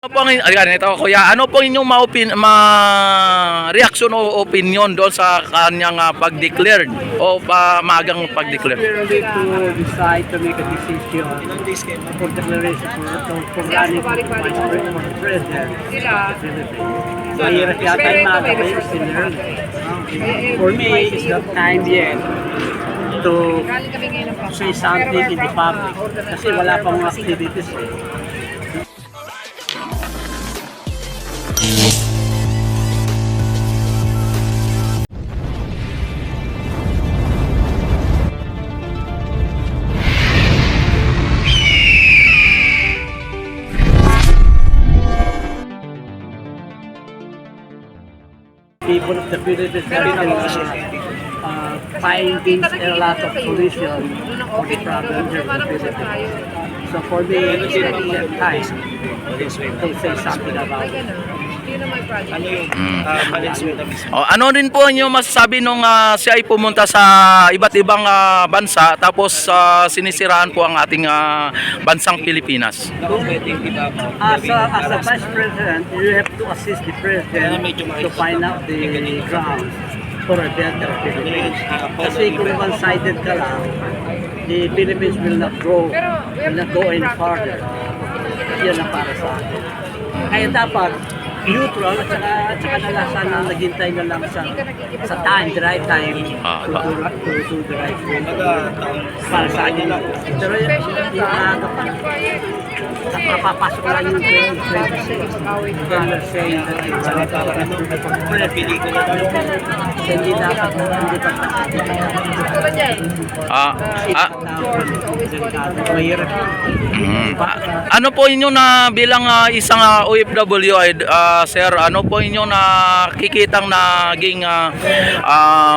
Ano po ang ito kuya, ano po inyong reaksyon o opinion doon sa kanyang pag-declared o magang pag-declare? Clearly to decide to make a decision for declaration for running for president of the Philippines. Mahirap yata yung mga kapay sinirang. For me, it's not time yet to say something in the public kasi wala pang activities eh. People of the Philippines have been finding a lot of solution for the problem here in the Philippines. So for me, it's really a time to say something about it. Ano rin po inyo masasabi nung siya ay pumunta sa iba't ibang bansa tapos sinisiraan po ang ating bansang Pilipinas? As a vice president, you have to assist the president to find out the grounds for a better Philippines. Kasi kung one-sided ka lang, the Philippines will not grow, will not go any farther. Yan ang para sa akin. Kaya dapat neutral at saka nalasan na naghintay na lang sa time, the right time to do the right thing. Para sa akin. Pero yung aga pa, napapasok lang yung 2026. They're saying that it's hindi dapat ano po inyo na bilang isang OFW sir, ano po inyo nakikitang naging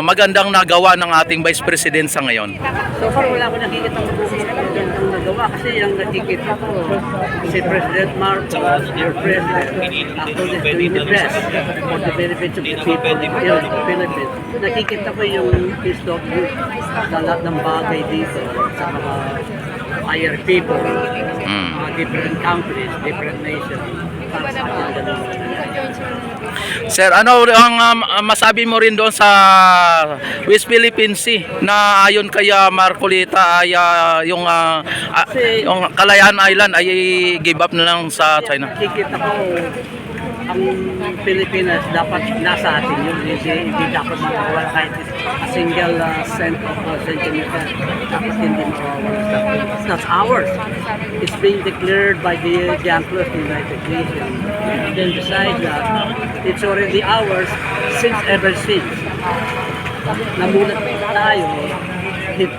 magandang nagawa ng ating Vice President sa ngayon? So far wala ko nakikita magandang nagawa kasi yung nakikita ko si President Marcos, your President, actually doing the best for the benefits of the people here in the Philippines. Nakikita ko yung peace talk group sa lahat ng bagay dito sa mga higher people, different countries, different nations. Sir, ano ang masabi mo rin doon sa West Philippine Sea na ayon kay Marcolita ay yung Kalayaan Island ay give up na lang sa China? Nakikita ko ang Pilipinas dapat nasa atin yun. Hindi dapat mawawala kahit a single cent of centimeter. Dapat hindi mawawala. That's ours. It's being declared by the UNCLOS, the United Nations. Then besides that, it's already ours ever since. Namulat tayo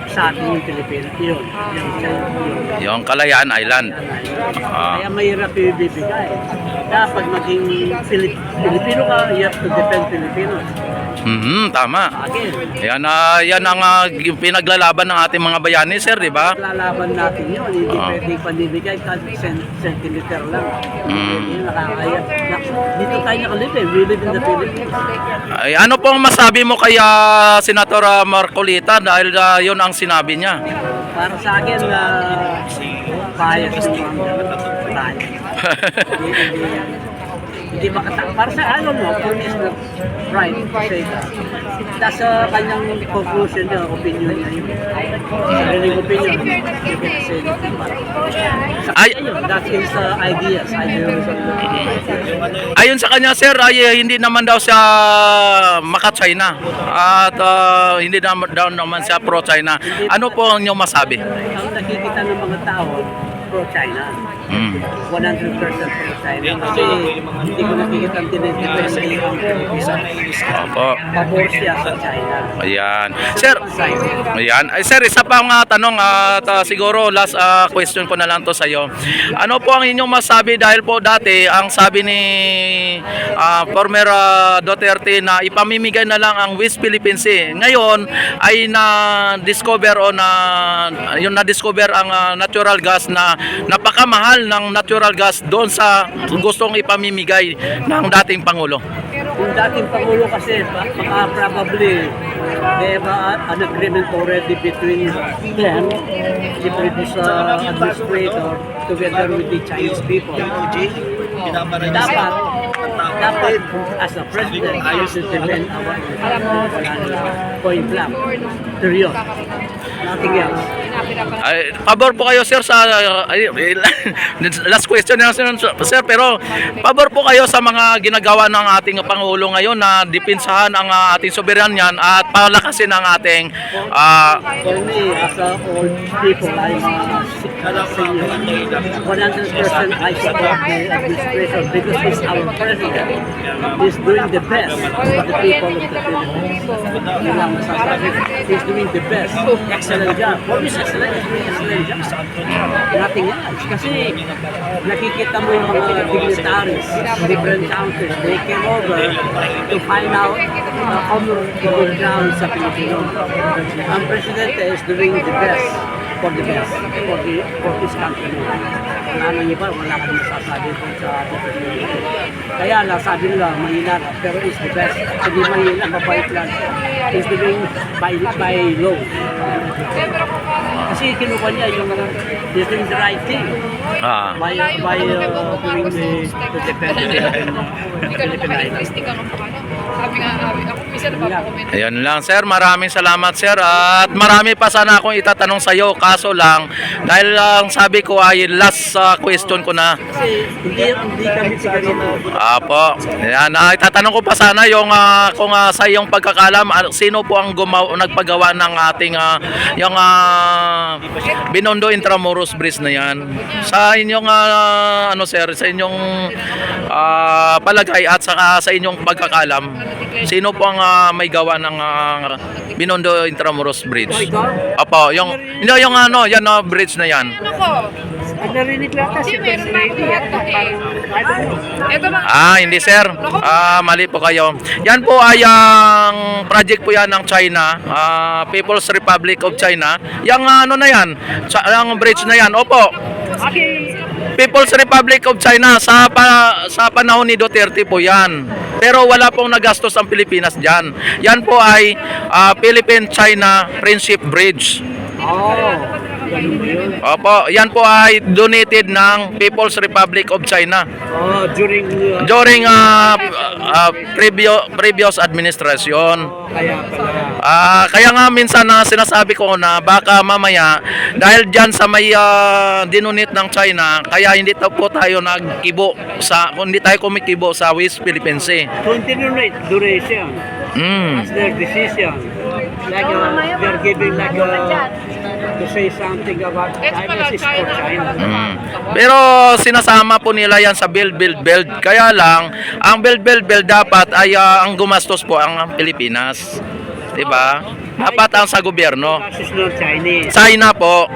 sa atin yung Pilipinas. Yung Kalayaan Island. Kaya mahirap yung ibibigay. Dapat maging Pilipino ka, you have to defend Filipinos. Tama. Yan ang pinaglalaban ng ating mga bayani, sir, di ba? Lalaban natin yun. Hindi pwedeng panibigay kahit centimeter lang. Nakakaya. Dito tayo nakalip eh. We live in the Philippines. Ay, ano pong masabi mo kay Senator Marcolita dahil yun ang sinabi niya? Para sa akin, bias yung bias. Hindi makatang. Para sa for me is not right to say that. That's kanyang conclusion niya, opinion niya yun. Sariling opinion, you can say nothing para. Sa kanya yun, that's his ideas. Ayon sa kanya, sir, ay hindi naman daw siya maka-China at hindi naman siya pro-China. Ano po ang inyong masabi? Ang nakikita ng mga tao, pro-China. 100% pro-China. Kasi hindi ko nakikita ang tinitipin ng pabor siya sa China. Ayan. Sir, ayan. Ay, sir, isa pang tanong at siguro last question ko na lang to sa iyo. Ano po ang inyong masabi dahil po dati ang sabi ni former Duterte na ipamimigay na lang ang West Philippine Sea. Ngayon ay na-discover o na-discover ang natural gas na napakamahal ng natural gas doon sa gustong ipamimigay ng dating Pangulo. Yung dating Pangulo kasi, probably, they have an agreement already between them, the previous administrator, together with the Chinese people. dapat as a president, you should defend our point blank. Period. Nothing else. Ay, pabor po kayo sir sa last question na sir, pero pabor po kayo sa mga ginagawa ng ating Pangulo ngayon na depensahan ang ating soberanya at palakasin ang ating For me, as a old people, I'm 100% I support the administration because he's our president. He's doing the best for the people of the Philippines. Yun lang masasabi. He's doing the best. Excellent job. For me, excellent job. Nothing else. Kasi nakikita mo yung mga dignitaries, different countries, they came over to find out common ground sa Pilipino. Ang presidente is doing the best for this country. Wala nang iba, wala kang masasabi ko sa Pilipino. Kaya lang, sabi nila, mahina, pero is the best. Hindi mahina, mabait lang. Is doing by law. Kasi kinuha niya yung he's doing the right thing. By doing the defense of the Philippine Islands. Sabi nga, ako minsan napapakomment. Ayan lang sir, maraming salamat sir at marami pa sana akong itatanong sa iyo, kaso lang dahil lang sabi ko ay last question ko na. Kasi hindi kami sigarito. Apo. Ayan, itatanong ko pa sana yung kung sa iyong pagkakalam, sino po ang nagpagawa ng ating yung Binondo Intramuros Bridge na yan. Sa inyong ano sir, sa inyong palagay at saka sa inyong pagkakalam, sino po ang may gawa ng Binondo Intramuros Bridge? Apo, yung yan bridge na yan. Ano ko? Narinig lang kasi Meron na ako ito eh. Ito mga Hindi sir. Mali po kayo. Yan po ay ang project po yan ng China, People's Republic of China. Yang ano na yan, ang bridge na yan. Opo. People's Republic of China sa panahon ni Duterte po yan. Pero wala pong nagastos ang Pilipinas diyan. Yan po ay Philippine-China Friendship Bridge. Ganun ba yun? Opo, yan po ay donated ng People's Republic of China during previous administration. Kaya pala. Kaya nga minsan na sinasabi ko na baka mamaya dahil diyan sa may dinonate ng China, kaya hindi po tayo nagkibo hindi tayo kumikibo sa West Philippine Sea. Continuate duration. That's their decision. Like they're giving like to say something about China is for China. Pero sinasama po nila yan sa build. Kaya lang, ang build dapat ay ang gumastos po ang Pilipinas. Diba? Dapat ang sa gobyerno. Kasus ng Chinese. China po,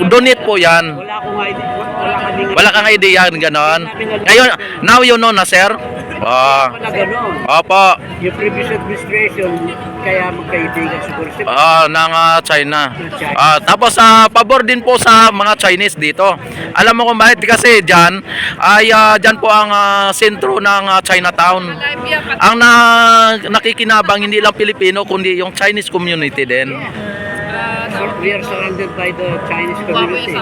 donate po yan. Wala akong idea. Wala kang idea ganon. Ngayon, now you know na sir. Wala ganon. Opo. Yung previous administration, kaya magkaibigan siguro. Ng China. Tapos pabor din po sa mga Chinese dito. Alam mo kung bakit? Kasi dyan ay dyan po ang sentro ng Chinatown. Ang nakikinabang hindi lang Pilipino kundi yung Chinese community din. We are surrounded by the Chinese community.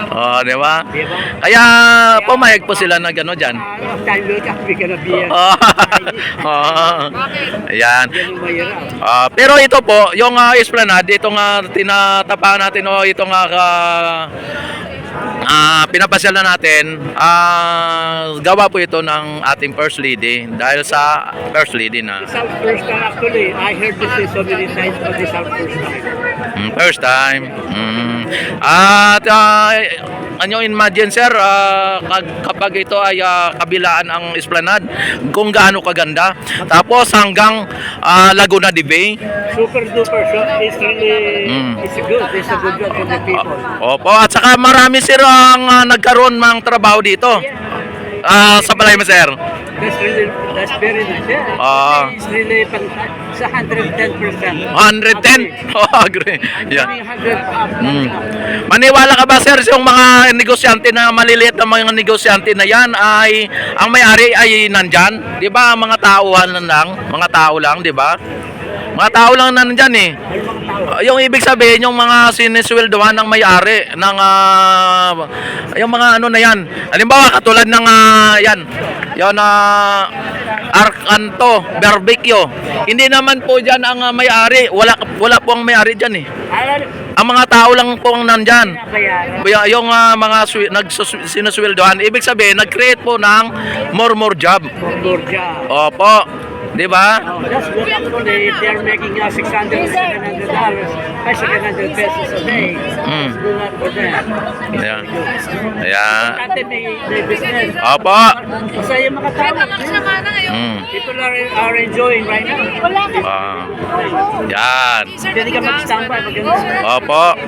Di ba? Kaya pumayag po sila na gano'n dyan. Time will come, we gonna be Ayan. Yan yung mahirap. Pero ito po, yung esplanade, itong tinatapahan natin o itong pinapasyalan natin, gawa po ito ng ating First Lady dahil sa First Lady na. This is first time actually. I heard this so many times, but this is our first time. First time. At anyo imagine sir, kapag ito ay kabilaan ang esplanade, kung gaano kaganda. Tapos hanggang Laguna de Bay. Super duper. So it's really, it's a good job for the people. Opo, at saka marami sir ang nagkaroon ng trabaho dito. Sa Balay mo sir. That's very nice. Yeah. It's really sa 110%. 110? Agree. Yeah. 100%. Maniwala ka ba sir yung mga negosyante na maliliit na mga negosyante na yan ay ang may-ari ay nandyan? 'Di ba? Mga tao lang, di ba? Mga tao lang nandyan eh. Yung ibig sabihin, yung mga sinisweldohan ng may-ari ng yung mga ano na yan. Halimbawa, katulad ng yan, yung Arcanto Barbecue. Hindi naman po dyan ang may-ari. Wala po ang may-ari dyan eh. Ang mga tao lang po ang nandyan. Yung mga sinusweldohan, ibig sabihin, nag-create po ng more job. Georgia. Opo. Di ba? That's good. Actually, they're making $600, $700, $700 pesos a day. That's good luck for them. Ayan. Ayan. Dati may business. Opo. Masaya mga tao. Sama na ngayon. People are enjoying right now. Yan. Pwede ka mag-standby pag gano'n. Opo.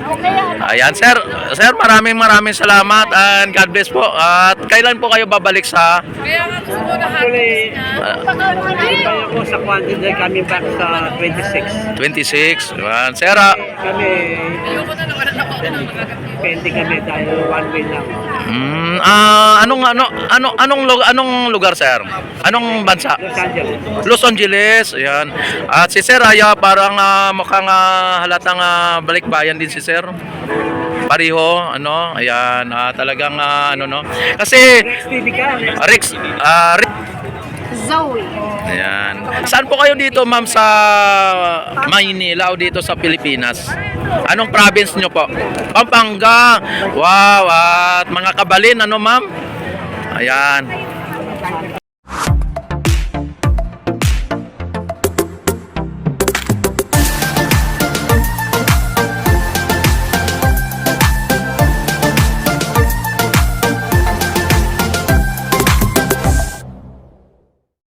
Ayan, sir. Sir, maraming salamat and God bless po. At kailan po kayo babalik sa Kaya nga gusto ko na Actually, halos ako sa Quantity coming back sa 26. 26? Ayan, sir. Kami, Ayoko na naman ako na makakapit. pending kami dahil one way lang. Anong lugar, sir? Anong bansa? Los Angeles. Los Angeles. Ayan. At si Sir Aya parang mukhang halatang balikbayan din si Sir. Pareho, ano? Ayan, talagang ano no. Kasi Rex TV ka, Rex Rex. Zoe. Ayan. Saan po kayo dito, ma'am, sa Maynila o dito sa Pilipinas? Anong province nyo po? Pampanga. Wow, at mga kabalin, ano, ma'am? Ayan.